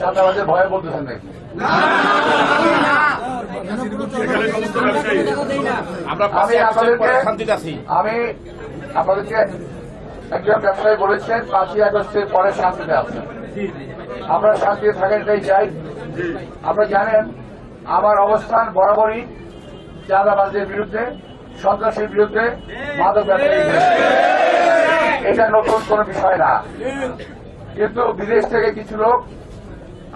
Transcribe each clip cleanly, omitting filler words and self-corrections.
চাঁদাবাজের ভয়ে বলতেছেন নাকি? আমি আপনাদেরকে একজন ব্যবসায়ী বলেছেন 5ই আগস্টের পরে শান্তিতে আছেন, আপনারা শান্তিতে থাকেন, এটাই চাই। আপনারা জানেন আমার অবস্থান বরাবরই চাঁদাবাজের বিরুদ্ধে, সন্ত্রাসের বিরুদ্ধে, মাদক ব্যবসায়ীর বিরুদ্ধে। এটা নতুন কোন বিষয় না, কিন্তু বিদেশ থেকে কিছু লোক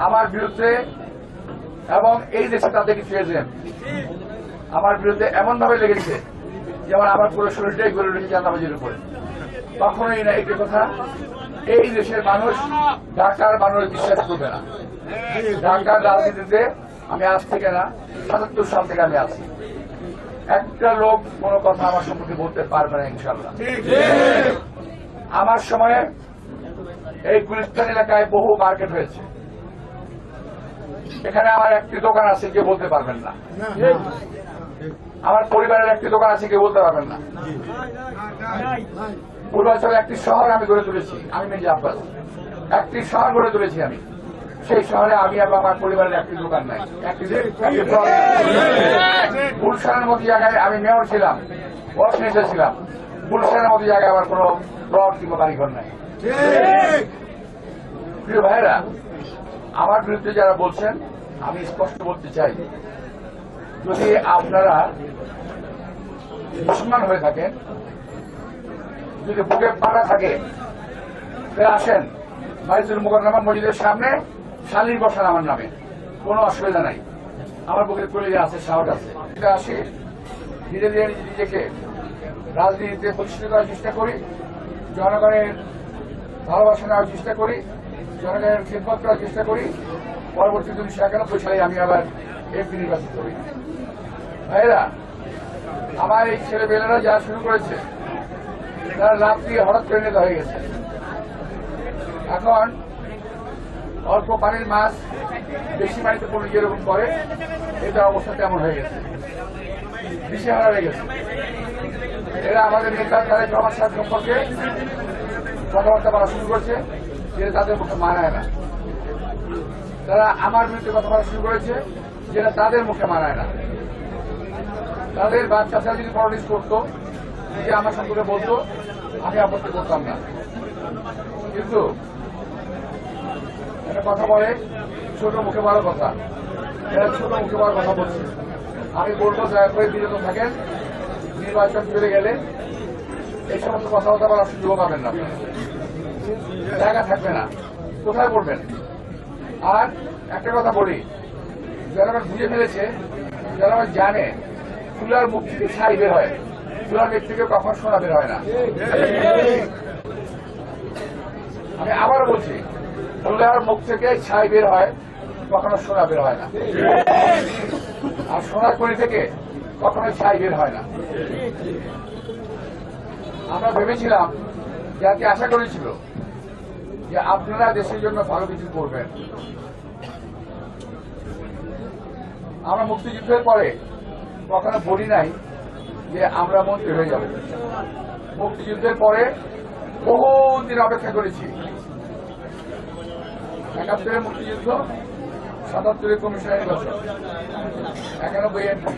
আমার বিরুদ্ধে এবং এই দেশে তাদের কিছু এজেন্ট আমার বিরুদ্ধে এমন ভাবে লেগেছে যেমন আমার পুরো শরীরটাই গড়ে উঠেছে চাঁদাবাজির উপরে। কখনোই না একটি কথা, এই দেশের মানুষ, ঢাকার মানুষ বিশ্বাস করবে না। ঢাকার রাজনীতিতে আমি আজ থেকে না ৭৭ সাল থেকে আমি আছি, একটা লোক কোন কথা আমার সম্পর্কে বলতে পারবে না ইনশাল্লাহ। আমার সময়ে এই গুলিস্তান এলাকায় বহু মার্কেট হয়েছে, এখানে আমার একটি দোকান আছে, কেউ বলতে পারবেন না। আমার পরিবারের একটি দোকান আছে, কেউ বলতে পারবেন না। পূর্বাঞ্চলে একটি শহর আমি গড়ে তুলেছি, আমি মির্জা আব্বাস একটি শহর গড়ে তুলেছি আমি। সেই শহরে আমি এবং আমার পরিবারের একটি দোকান নাই, গুলশানের মতো জায়গায় আমি মেয়র ছিলাম, ওয়াশনেসে ছিলাম। গুলশানের মতো জায়গায় আমার কোন প্লট কিংবা বাড়িঘর নাই। প্রিয় ভাইয়েরা, আমার বিরুদ্ধে যারা বলছেন, আমি স্পষ্ট বলতে চাই, যদি আপনারা মুসলমান হয়ে থাকেন, যদি বুকে পাড়া থাকে, তাহলে আসেন বাইতুল মুকাররমা মসজিদের সামনে শালির বসান আমার নামে, কোনো অসুবিধা নাই। আমার বুকের কলিজা আছে, সাহস আছে। আসি ধীরে ধীরে নিজেকে রাজনীতিতে প্রতিষ্ঠিত করার চেষ্টা করি, জনগণের ভালোবাসা নেওয়ার চেষ্টা করি, জনগণের খেদমত করার চেষ্টা করি। পরবর্তী 1991 সালে আমি আবার এমপি নির্বাচিত করি। ভাইয়েরা, আমার এই ছেলেমেয়েরা যা শুরু করেছে, তারা রাত্রি হঠাৎ করে নেতা হয়ে গেছে। এখন অল্প পানির মাছ বেশি পানিতে পড়ে যেরকম করে, এটা অবস্থা তেমন হয়ে গেছে, দিশেহারা হয়ে গেছে। এরা আমাদের নেতা তাদের সমস্যার সম্পর্কে কথাবার্তা বলা শুরু করেছে, যেটা তাদের মুখে মানায় না। তারা আমার বিরুদ্ধে কথা বলা শুরু করেছে, যেটা তাদের মুখে মানায় না। তাদের বাচ্চারা যদি পলিটিক্স করতো, যে আমার সম্পর্কে বলতো, আমি আপত্তি করতাম না। কিন্তু একটা কথা বলে, ছোট মুখে বড় কথা, এরা ছোট মুখে বড় কথা বলছে। আমি বলবো দয়া করে বিরত থাকেন, নির্বাচন চলে গেলে এই সমস্ত কথাবার্তা বলার সুযোগ পাবেন না, জায়গা থাকবে না, কোথায় বলবেন। আর একটা কথা বলি, জনগণ বুঝে ফেলেছে, জনগণ জানে ফুলার মুখ থেকে ছাই বের হয়, ফুলার মুখ থেকে কখন সোনা বের হয় না। আমি আবার বলছি, ফুলার মুখ থেকে ছাই বের হয়, কখনো সোনা বের হয় না। আর সোনার কড়ি থেকে কখনো ছাই বের হয় না। আমরা ভেবেছিলাম, যাকে আশা করেছিল যে আপনারা দেশের জন্য ভালো কিছু করবেন। আমরা মুক্তিযুদ্ধের পরে কখনো বলি নাই যে আমরা মন্ত্রী হয়ে যাব। মুক্তিযুদ্ধের পরে বহুদিন অপেক্ষা করেছি। 71-এর মুক্তিযুদ্ধ, 77-এর কমিশনের নির্বাচন, 91 এমপি,